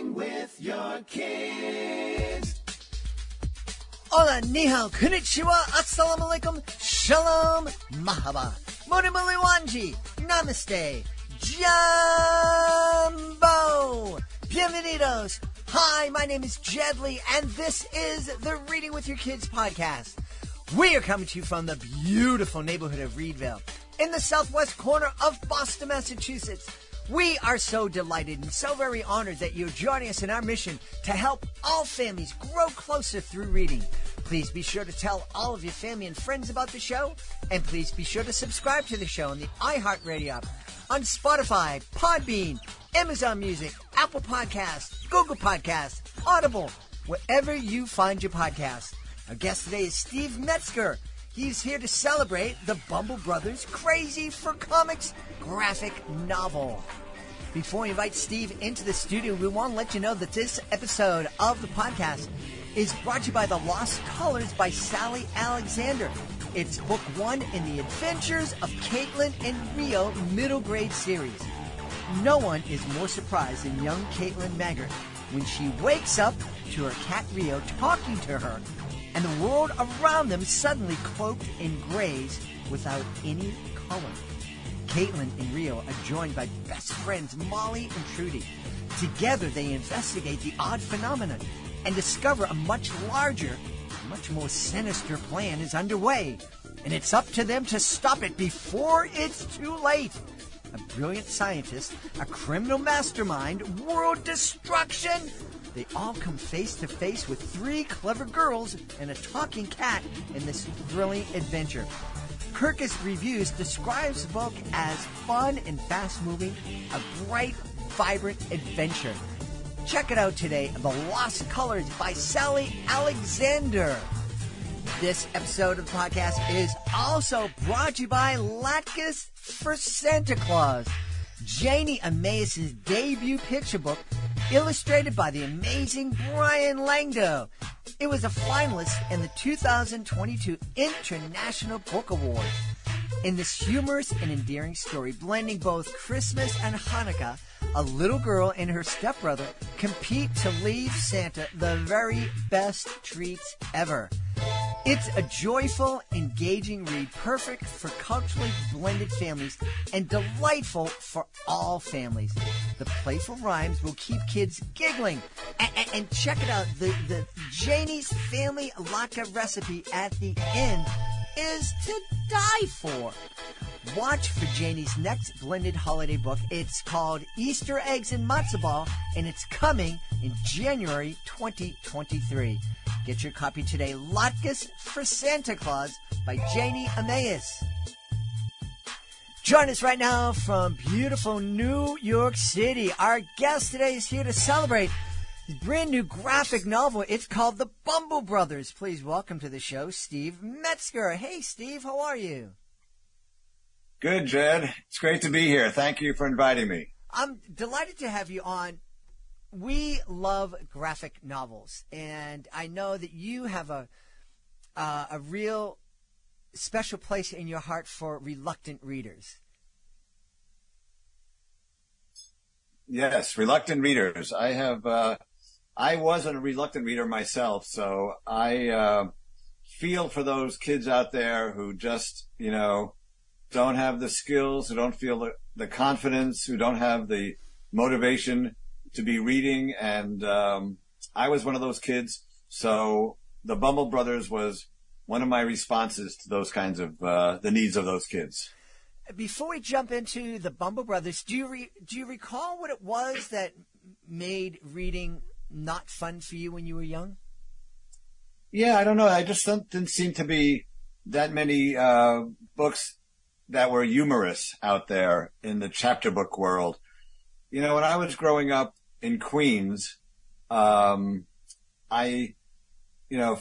Reading with your kids. Hola, ni hao, konnichiwa, assalamu alaikum, shalom, mahaba, murimuli wanji, namaste, jumbo, bienvenidos. Hi, my name is Jedley, and this is the Reading with Your Kids podcast. We are coming to you from the beautiful neighborhood of Reedville, in the southwest corner of Boston, Massachusetts. We are so delighted and so very honored that you're joining us in our mission to help all families grow closer through reading. Please be sure to tell all of your family and friends about the show, and please be sure to subscribe to the show on the iHeartRadio app, on Spotify, Podbean, Amazon Music, Apple Podcasts, Google Podcasts, Audible, wherever you find your podcast. Our guest today is Steve Metzger. He's here to celebrate the Bumble Brothers' Crazy for Comics graphic novel. Before we invite Steve into the studio, we want to let you know that this episode of the podcast is brought to you by The Lost Colors by Sally Alexander. It's book one in the Adventures of Caitlin and Rio middle grade series. No one is more surprised than young Caitlin Maggart when she wakes up to her cat Rio talking to her, and the world around them suddenly cloaked in grays without any color. Caitlin and Rio are joined by best friends Molly and Trudy. Together they investigate the odd phenomenon and discover a much larger, much more sinister plan is underway. And it's up to them to stop it before it's too late. A brilliant scientist, a criminal mastermind, world destruction. They all come face to face with three clever girls and a talking cat in this thrilling adventure. Kirkus Reviews describes the book as fun and fast-moving, a bright, vibrant adventure. Check it out today, The Lost Colors by Sally Alexander. This episode of the podcast is also brought to you by Latkes for Santa Claus, Janie Emmaus' debut picture book, illustrated by the amazing Brian Langdo. It was a finalist in the 2022 International Book Award. In this humorous and endearing story, blending both Christmas and Hanukkah, a little girl and her stepbrother compete to leave Santa the very best treats ever. It's a joyful, engaging read, perfect for culturally blended families and delightful for all families. The playful rhymes will keep kids giggling. And check it out, the Janie's Family Latke recipe at the end is to die for. Watch for Janie's next blended holiday book. It's called Easter Eggs and Matzo Ball, and it's coming in January 2023. Get your copy today, Latkes for Santa Claus by Janie Emmaus. Join us right now from beautiful New York City. Our guest today is here to celebrate his brand new graphic novel. It's called The Bumble Brothers. Please welcome to the show, Steve Metzger. Hey, Steve, how are you? Good, Jed. It's great to be here. Thank you for inviting me. I'm delighted to have you on. We love graphic novels, and I know that you have a real special place in your heart for reluctant readers. Yes, reluctant readers. I was a reluctant reader myself, so I feel for those kids out there who just, don't have the skills, who don't feel the confidence, who don't have the motivation to be reading. And I was one of those kids. So the Bumble Brothers was one of my responses to those kinds of the needs of those kids. Before we jump into the Bumble Brothers, do you recall what it was that made reading not fun for you when you were young? Yeah, I don't know. I just didn't seem to be that many books that were humorous out there in the chapter book world. When I was growing up in Queens, I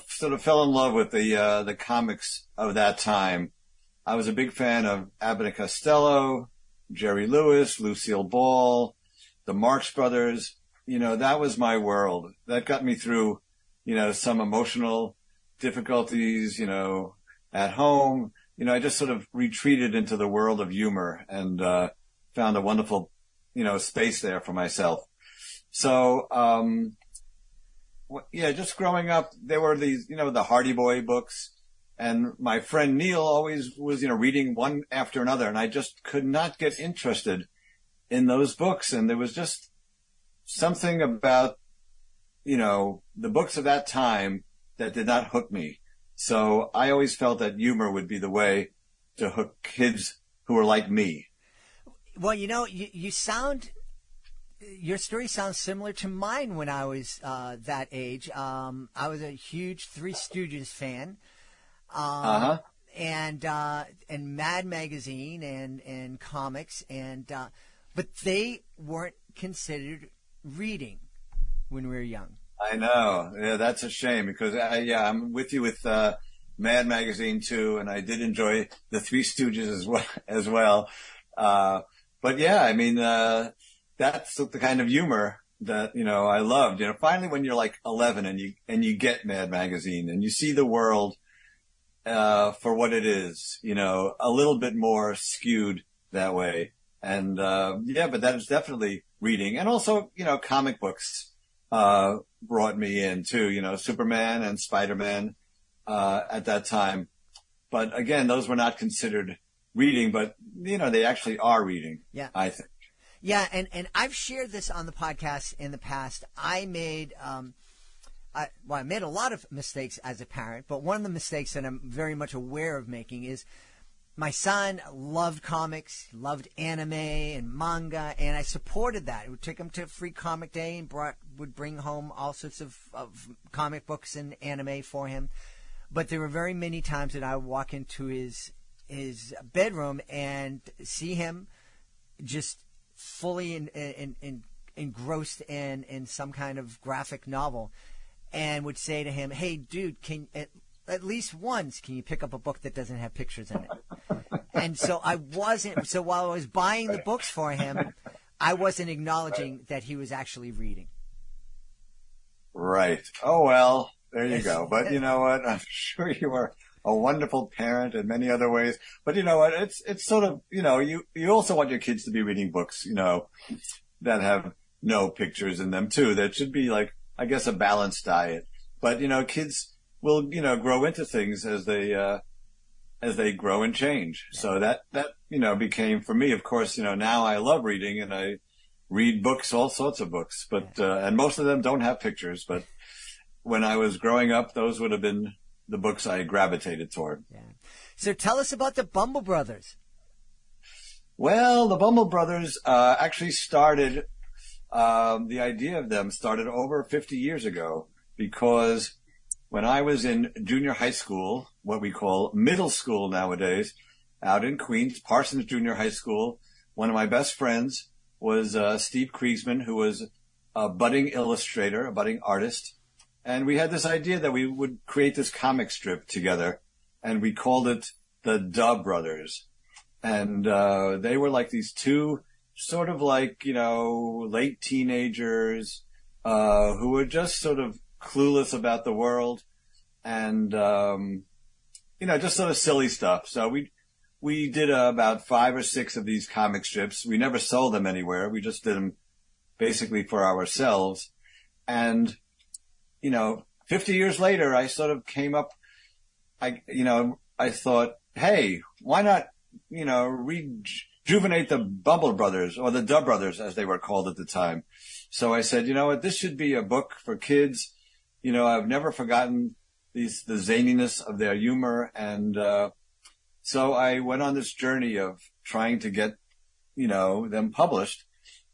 sort of fell in love with the comics of that time. I was a big fan of Abbott and Costello, Jerry Lewis, Lucille Ball, the Marx Brothers. That was my world. That got me through, some emotional difficulties, at home. I just sort of retreated into the world of humor and found a wonderful, space there for myself. So, yeah, just growing up, there were these, the Hardy Boy books. And my friend Neil always was, reading one after another. And I just could not get interested in those books. And there was just something about, the books of that time that did not hook me. So I always felt that humor would be the way to hook kids who were like me. Well, your story sounds similar to mine when I was that age. I was a huge Three Stooges fan. And Mad Magazine and comics but they weren't considered reading when we were young. I know. Yeah, that's a shame because I'm with you with Mad Magazine too, and I did enjoy the Three Stooges as well. But yeah, I mean, that's the kind of humor that, I loved. Finally when you're like 11 and you get Mad Magazine and you see the world for what it is, a little bit more skewed that way. And, but that is definitely reading. And also, comic books, brought me in too, Superman and Spider-Man, at that time. But again, those were not considered reading, but, they actually are reading. Yeah. I think. Yeah. And I've shared this on the podcast in the past. I made a lot of mistakes as a parent, but one of the mistakes that I'm very much aware of making is my son loved comics, loved anime and manga, and I supported that. I would take him to Free Comic Day and would bring home all sorts of comic books and anime for him. But there were very many times that I would walk into his bedroom and see him just fully engrossed in some kind of graphic novel. And would say to him, "Hey, dude, at least once can you pick up a book that doesn't have pictures in it?" And so so while I was buying the books for him, I wasn't acknowledging that he was actually reading. Right. Oh, well, there you go. But you know what? I'm sure you were a wonderful parent in many other ways. But you know what? It's sort of, you also want your kids to be reading books, that have no pictures in them too. That should be like, I guess, a balanced diet. But, kids will, grow into things as they grow and change. Yeah. So that, became for me, of course, now I love reading and I read books, all sorts of books, but, and most of them don't have pictures. But when I was growing up, those would have been the books I gravitated toward. Yeah. So tell us about the Bumble Brothers. Well, the Bumble Brothers, actually started, the idea of them started over 50 years ago because when I was in junior high school, what we call middle school nowadays, out in Queens, Parsons Junior High School, one of my best friends was Steve Kriesman, who was a budding illustrator, a budding artist. And we had this idea that we would create this comic strip together, and we called it the Dub Brothers. And they were like these two sort of like, late teenagers who were just sort of clueless about the world and, just sort of silly stuff. So we did about 5 or 6 of these comic strips. We never sold them anywhere. We just did them basically for ourselves. And, 50 years later, I sort of came up, I thought, hey, why not, rejuvenate the Bumble Brothers or the Dub Brothers as they were called at the time. So I said, this should be a book for kids. I've never forgotten the zaniness of their humor. And, so I went on this journey of trying to get, them published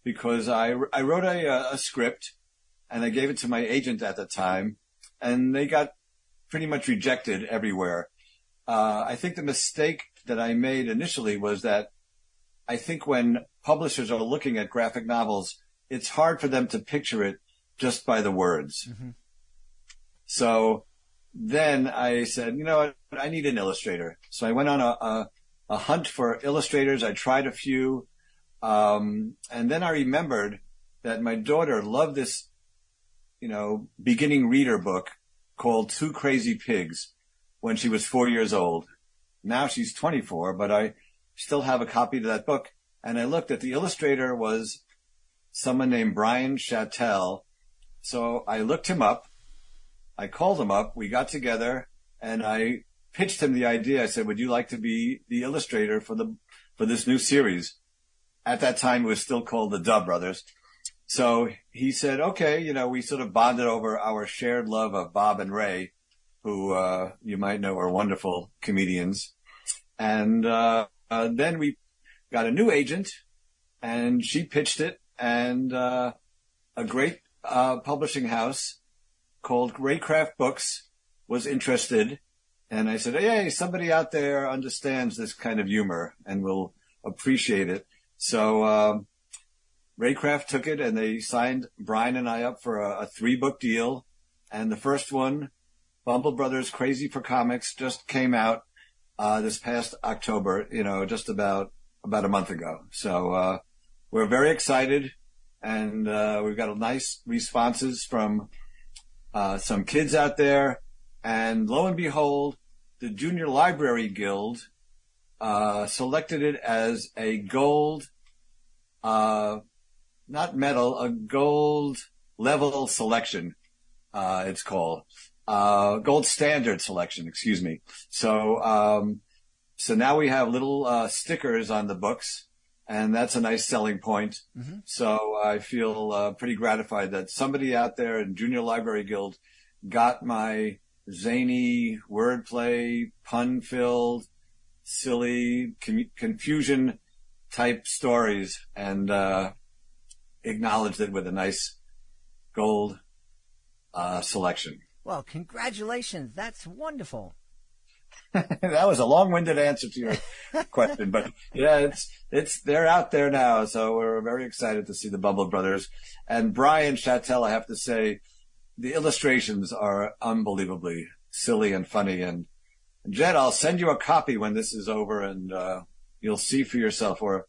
because I wrote a script and I gave it to my agent at the time and they got pretty much rejected everywhere. I think the mistake that I made initially was that I think when publishers are looking at graphic novels, it's hard for them to picture it just by the words. Mm-hmm. So then I said, I need an illustrator. So I went on a hunt for illustrators. I tried a few. And then I remembered that my daughter loved this, beginning reader book called Two Crazy Pigs when she was 4 years old. Now she's 24, but I still have a copy of that book. And I looked at the illustrator was someone named Brian Chattel. So I looked him up. I called him up. We got together, and I pitched him the idea. I said, "Would you like to be the illustrator for this new series?" At that time, it was still called the Bumble Brothers. So he said, "Okay." We sort of bonded over our shared love of Bob and Ray, who you might know are wonderful comedians. And then we got a new agent, and she pitched it, and a great publishing house called Raycraft Books was interested. And I said, "Hey, somebody out there understands this kind of humor and will appreciate it." So Raycraft took it, and they signed Brian and I up for a 3-book deal. And the first one, Bumble Brothers Crazy for Comics, just came out this past October, just about a month ago. So we're very excited, and we've got nice responses from some kids out there. And lo and behold, the Junior Library Guild selected it as a gold, not medal, a gold level selection, it's called. Gold standard selection, excuse me. So now we have little stickers on the books, and that's a nice selling point. Mm-hmm. So I feel pretty gratified that somebody out there in Junior Library Guild got my zany, wordplay, pun-filled, silly, confusion-type stories, and acknowledged it with a nice gold selection. Well, congratulations. That's wonderful. That was a long-winded answer to your question, but yeah, they're out there now, so we're very excited to see the Bumble Brothers. And Brian Chattel, I have to say, the illustrations are unbelievably silly and funny. And Jed, I'll send you a copy when this is over, and you'll see for yourself. Or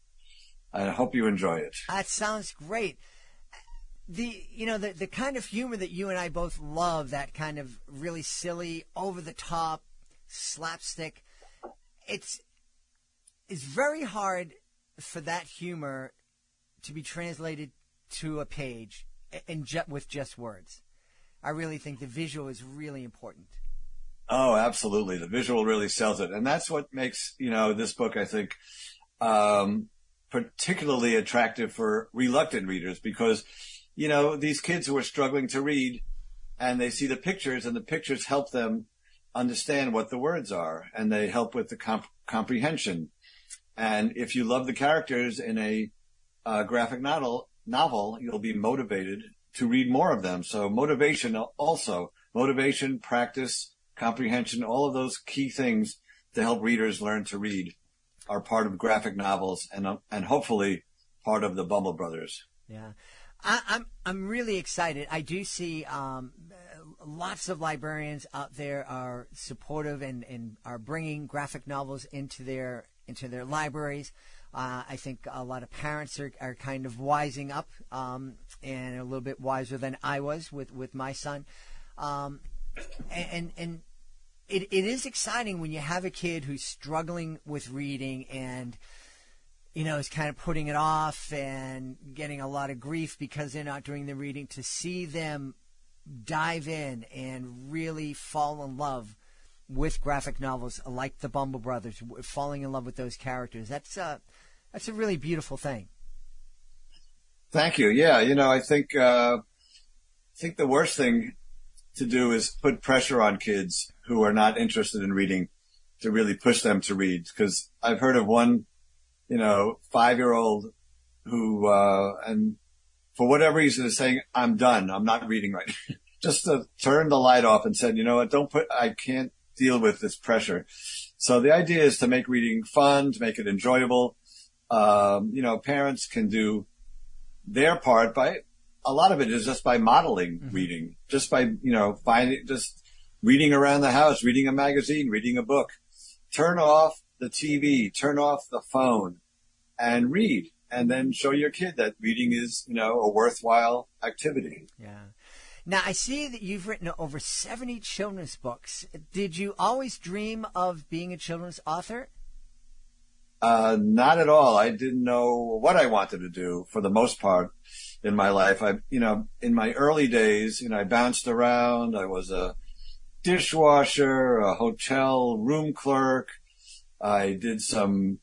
I hope you enjoy it. That sounds great. The kind of humor that you and I both love, that kind of really silly, over the top, slapstick. It's very hard for that humor to be translated to a page with just words. I really think the visual is really important. Oh, absolutely. The visual really sells it. And that's what makes, this book, I think, particularly attractive for reluctant readers, because, these kids who are struggling to read, and they see the pictures, and the pictures help them understand what the words are, and they help with the comprehension. And if you love the characters in a graphic novel, you'll be motivated to read more of them. So motivation, practice, comprehension, all of those key things to help readers learn to read are part of graphic novels, and hopefully part of the Bumble Brothers. Yeah. I'm really excited. I do see lots of librarians out there are supportive and are bringing graphic novels into their libraries. I think a lot of parents are kind of wising up and a little bit wiser than I was with my son. And it is exciting when you have a kid who's struggling with reading and is kind of putting it off and getting a lot of grief because they're not doing the reading, to see them dive in and really fall in love with graphic novels like the Bumble Brothers, falling in love with those characters. That's a really beautiful thing. Thank you. Yeah, I think the worst thing to do is put pressure on kids who are not interested in reading to really push them to read. Because I've heard of one 5-year-old who, and for whatever reason, is saying, "I'm done. I'm not reading right." Just to turn the light off and said, I can't deal with this pressure. So the idea is to make reading fun, to make it enjoyable. Parents can do their part a lot of it is just by modeling mm-hmm. reading, just by, just reading around the house, reading a magazine, reading a book. Turn off the TV, turn off the phone, and read. And then show your kid that reading is, a worthwhile activity. Yeah. Now, I see that you've written over 70 children's books. Did you always dream of being a children's author? Not at all. I didn't know what I wanted to do for the most part in my life. In my early days, I bounced around. I was a dishwasher, a hotel room clerk. I did some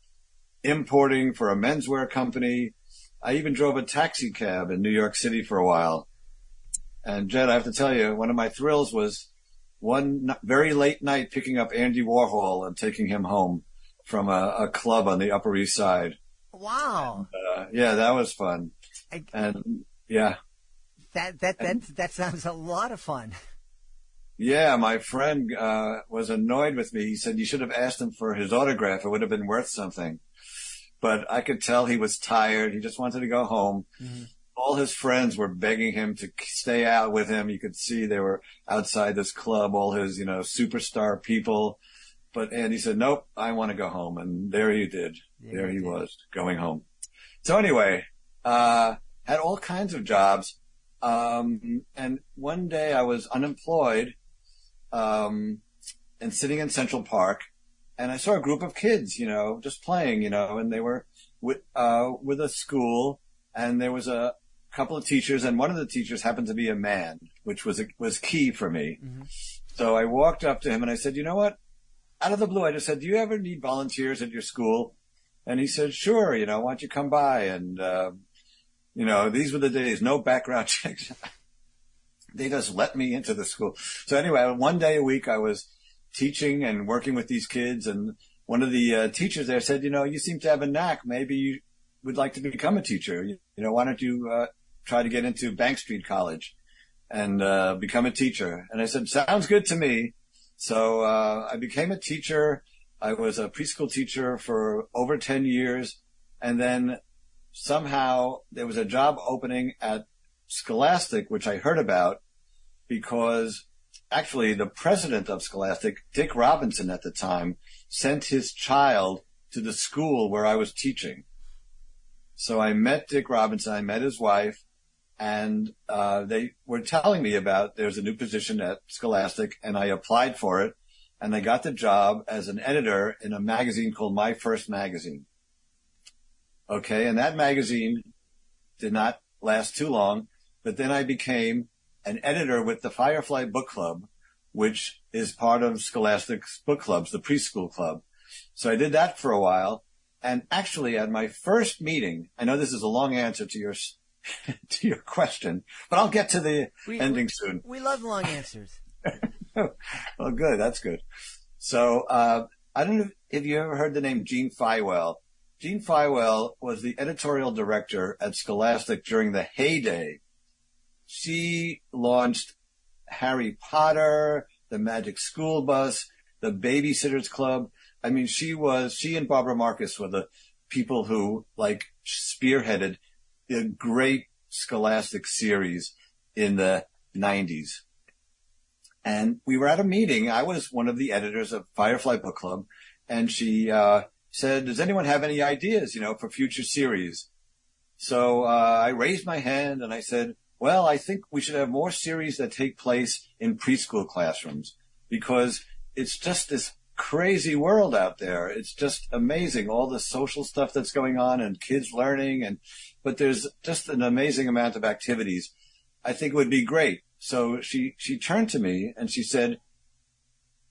importing for a menswear company. I even drove a taxi cab in New York City for a while. And Jed, I have to tell you, one of my thrills was one very late night picking up Andy Warhol and taking him home from a club on the Upper East Side. Wow. And, yeah, that was fun. And yeah. That sounds a lot of fun. Yeah, my friend was annoyed with me. He said, you should have asked him for his autograph. It would have been worth something. But I could tell he was tired. He just wanted to go home. Mm-hmm. All his friends were begging him to stay out with him. You could see they were outside this club, all his, superstar people. But Andy said, nope, I want to go home. And there he did. Yeah, there he was going home. So anyway, had all kinds of jobs. And one day I was unemployed, and sitting in Central Park, and I saw a group of kids, just playing, and they were with a school, and there was a couple of teachers, and one of the teachers happened to be a man, which was key for me. Mm-hmm. So I walked up to him and I said, you know what? Out of the blue, I just said, do you ever need volunteers at your school? And he said, sure, why don't you come by? And, these were the days, no background checks. They just let me into the school. So anyway, one day a week I was teaching and working with these kids, and one of the teachers there said, you seem to have a knack. Maybe you would like to become a teacher. Why don't you try to get into Bank Street College and become a teacher? And I said, sounds good to me. So I became a teacher. I was a preschool teacher for over 10 years. And then somehow there was a job opening at Scholastic, which I heard about because actually the president of Scholastic, Dick Robinson at the time, sent his child to the school where I was teaching. So I met Dick Robinson, I met his wife, and they were telling me about there's a new position at Scholastic, and I applied for it, and I got the job as an editor in a magazine called My First Magazine. Okay, and that magazine did not last too long, but then I became an editor with the Firefly Book Club, which is part of Scholastic's book clubs, the preschool club. So I did that for a while. And actually at my first meeting, I know this is a long answer to your to your question, but I'll get to the ending soon. We love long answers. Well, good. That's good. So I don't know if you ever heard the name Jean Fywell. Jean Fywell was the editorial director at Scholastic during the heyday. She launched Harry Potter, the Magic School Bus, the Babysitter's Club. I mean, she and Barbara Marcus were the people who spearheaded the great Scholastic series in the 90s. And we were at a meeting. I was one of the editors of Firefly Book Club, and she said, does anyone have any ideas, for future series? So I raised my hand and I said, well, I think we should have more series that take place in preschool classrooms because it's just this crazy world out there. It's just amazing, all the social stuff that's going on and kids learning, but there's just an amazing amount of activities. I think it would be great. So she turned to me and she said,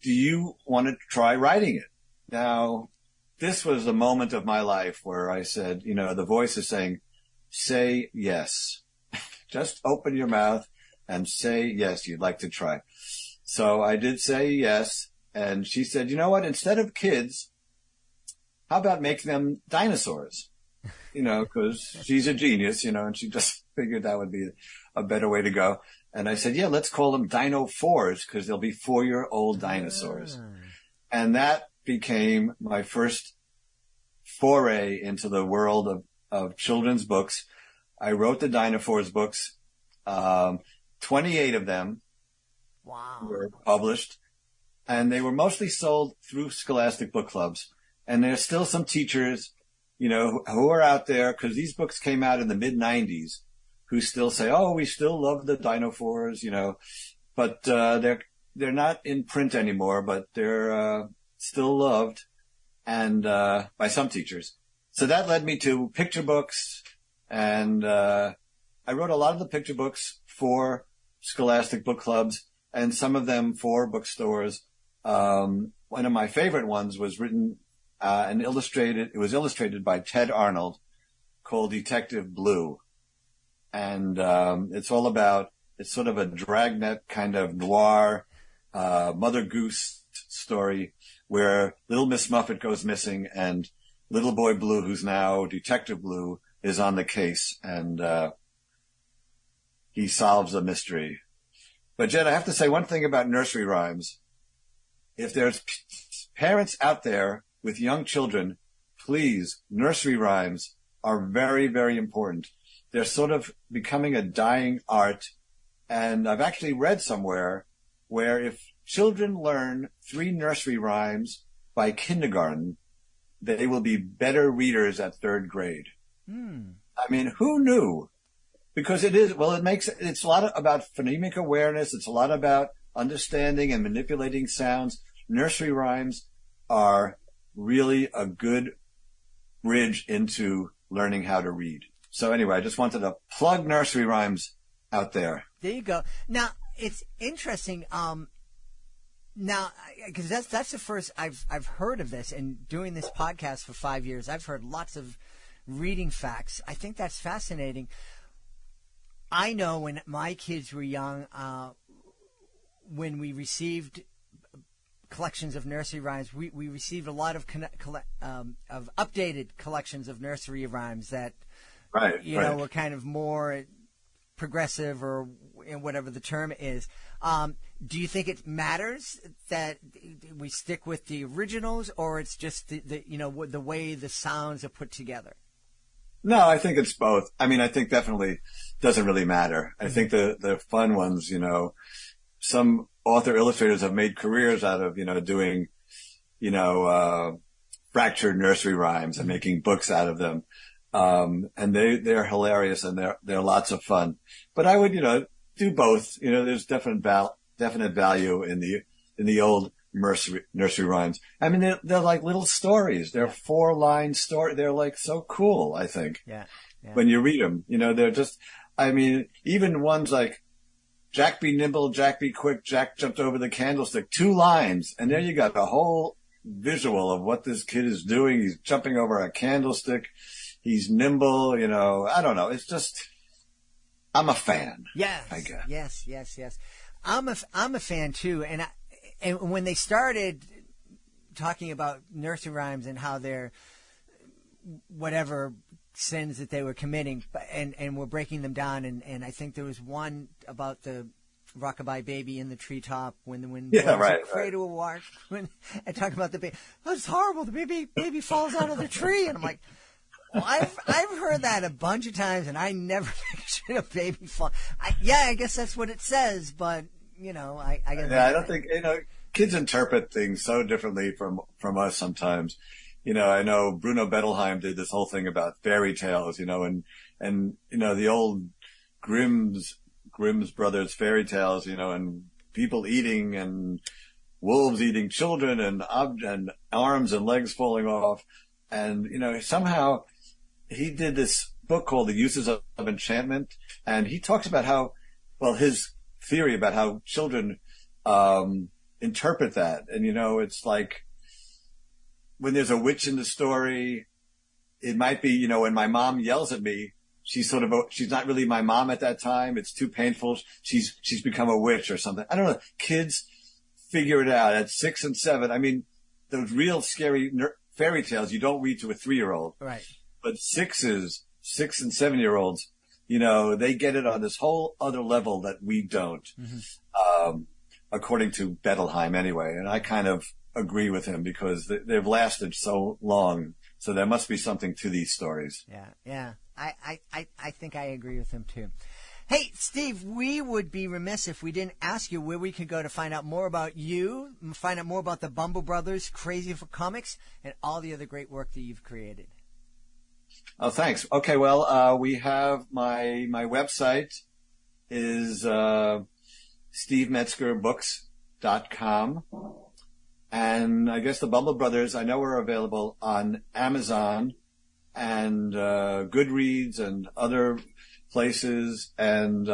do you want to try writing it? Now, this was a moment of my life where I said, the voice is saying, say yes. Just open your mouth and say yes, you'd like to try. So I did say yes. And she said, you know what? Instead of kids, how about making them dinosaurs? Because she's a genius, and she just figured that would be a better way to go. And I said, yeah, let's call them Dino 4s because they'll be 4-year-old dinosaurs. And that became my first foray into the world of children's books. I wrote the Dinosaurs books. 28 of them were published. And they were mostly sold through Scholastic book clubs. And there's still some teachers, who are out there, because these books came out in the mid-90s, who still say, oh, we still love the Dinosaurs, but they're not in print anymore, but they're still loved. and by some teachers. So that led me to picture books, and I wrote a lot of the picture books for scholastic book clubs, and some of them for bookstores. One of my favorite ones was written and illustrated. It was illustrated by Ted Arnold, called Detective Blue, and it's all about. It's sort of a dragnet kind of noir Mother Goose story where little Miss Muffet goes missing and little boy Blue, who's now Detective Blue, is on the case, and he solves a mystery. But Jed, I have to say one thing about nursery rhymes. If there's parents out there with young children, please, nursery rhymes are very, very important. They're sort of becoming a dying art. And I've actually read somewhere where if children learn 3 nursery rhymes by kindergarten, they will be better readers at 3rd grade. I mean, who knew? Because it's a lot about phonemic awareness. It's a lot about understanding and manipulating sounds. Nursery rhymes are really a good bridge into learning how to read. So anyway, I just wanted to plug nursery rhymes out there. There you go. Now, it's interesting. Now, because that's the first I've heard of this, and doing this podcast for 5 years, I've heard lots of reading facts. I think that's fascinating. I know when my kids were young, when we received collections of nursery rhymes, we received a lot of updated collections of nursery rhymes that, know, were kind of more progressive, or whatever the term is. Do you think it matters that we stick with the originals, or it's just the way the sounds are put together? No, I think it's both. I mean, I think definitely doesn't really matter. I think the fun ones, some author illustrators have made careers out of, doing, fractured nursery rhymes and making books out of them. And they're hilarious, and they're lots of fun. But I would, do both. There's definite value in the old nursery rhymes. I mean, they're like little stories. They're 4-line story. They're like so cool, I think. Yeah. When you read them, they're just, I mean, even ones like Jack be nimble, Jack be quick, Jack jumped over the candlestick, 2 lines. And there you got a whole visual of what this kid is doing. He's jumping over a candlestick. He's nimble, I don't know. It's just, I'm a fan. Yes. I guess. Yes. I'm a fan too. And when they started talking about nursery rhymes and how they're whatever sins that they were committing, and we're breaking them down, and I think there was one about the rockabye baby in the treetop when afraid to walk, when and talking about the baby. Oh, it's horrible. The baby falls out of the tree, and I'm like, well, I've heard that a bunch of times, and I never pictured a baby fall. I guess that's what it says, but I guess. Yeah, I don't think kids interpret things so differently from us sometimes. I know Bruno Bettelheim did this whole thing about fairy tales, and the old Grimm's brothers fairy tales, and people eating and wolves eating children and arms and legs falling off. And, somehow he did this book called The Uses of Enchantment. And he talks about his theory about how children, interpret that. And, it's like when there's a witch in the story, it might be, when my mom yells at me, she's not really my mom at that time. It's too painful. She's become a witch or something. I don't know. Kids figure it out at 6 and 7. I mean, those real scary fairy tales you don't read to a 3-year-old. Right. But 6 and 7-year-olds, they get it on this whole other level that we don't, according to Bettelheim anyway. And I kind of agree with him because they've lasted so long. So there must be something to these stories. Yeah. I think I agree with him too. Hey, Steve, we would be remiss if we didn't ask you where we could go to find out more about you, find out more about the Bumble Brothers, Crazy for Comics, and all the other great work that you've created. Oh, thanks. Okay, well, we have my website is stevemetzgerbooks.com. And I guess the Bumble Brothers, I know, are available on Amazon and Goodreads and other places. And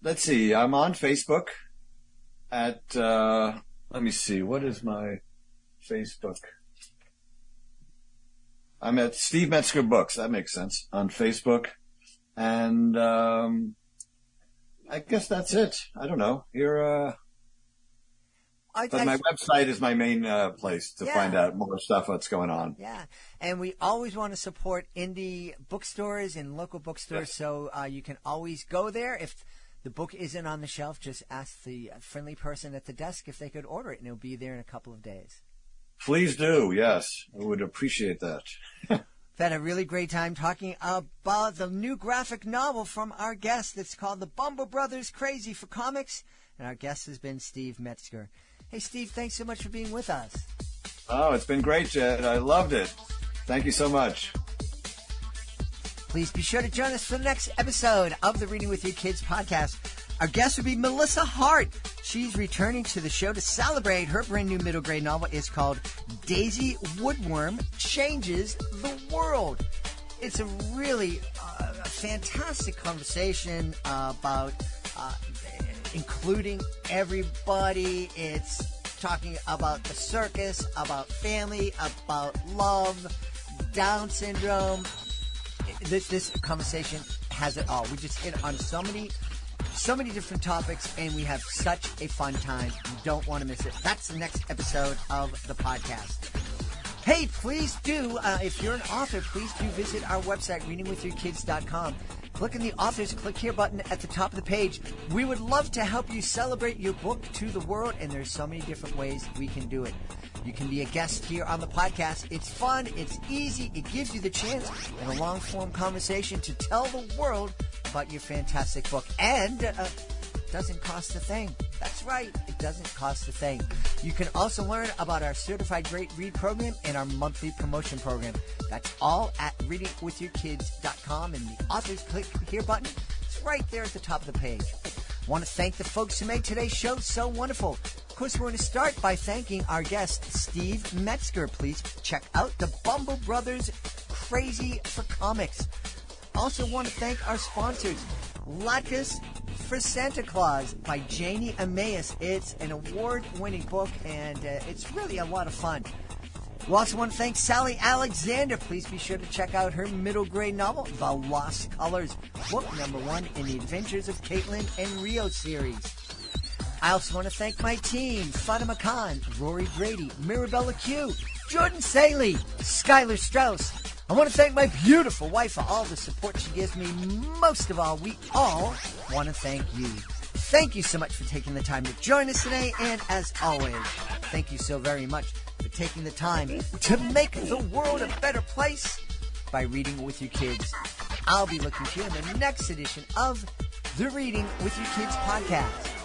let's see, I'm on Facebook at, let me see, what is my Facebook? I'm at Steve Metzger Books. That makes sense. On Facebook. And I guess that's it. I don't know. But my website is my main place to find out more stuff what's going on. Yeah. And we always want to support indie bookstores and local bookstores, so you can always go there. If the book isn't on the shelf, just ask the friendly person at the desk if they could order it, and it'll be there in a couple of days. Please do, yes. I would appreciate that. We've had a really great time talking about the new graphic novel from our guest that's called The Bumble Brothers, Crazy for Comics. And our guest has been Steve Metzger. Hey, Steve, thanks so much for being with us. Oh, it's been great, Jed. I loved it. Thank you so much. Please be sure to join us for the next episode of the Reading with Your Kids podcast. Our guest will be Melissa Hart. She's returning to the show to celebrate her brand new middle grade novel. It's called Daisy Woodworm Changes the World. It's a really fantastic conversation about including everybody. It's talking about the circus, about family, about love, Down syndrome. This conversation has it all. We just hit on so many different topics, and we have such a fun time. You don't want to miss it. That's the next episode of the podcast. Hey, please do, if you're an author, please do visit our website, readingwithyourkids.com. Click on the Authors Click Here button at the top of the page. We would love to help you celebrate your book to the world, and there's so many different ways we can do it. You can be a guest here on the podcast. It's fun, it's easy, it gives you the chance in a long-form conversation to tell the world about your fantastic book. And it doesn't cost a thing. That's right, it doesn't cost a thing. You can also learn about our Certified Great Read program and our monthly promotion program. That's all at readingwithyourkids.com, and the Authors Click Here button is right there at the top of the page. I want to thank the folks who made today's show so wonderful. Of course, we're going to start by thanking our guest, Steve Metzger. Please check out the Bumble Brothers, Crazy for Comics. Also want to thank our sponsors, Latkes for Santa Claus by Janie Emmaus. It's an award-winning book, and it's really a lot of fun. We also want to thank Sally Alexander. Please be sure to check out her middle grade novel, The Lost Colors, book number 1 in the Adventures of Caitlin and Rio series. I also want to thank my team, Fatima Khan, Rory Grady, Mirabella Q, Jordan Saley, Skylar Strauss. I want to thank my beautiful wife for all the support she gives me. Most of all, we all want to thank you. Thank you so much for taking the time to join us today. And as always, thank you so very much for taking the time to make the world a better place by reading with your kids. I'll be looking for you in the next edition of the Reading with Your Kids podcast.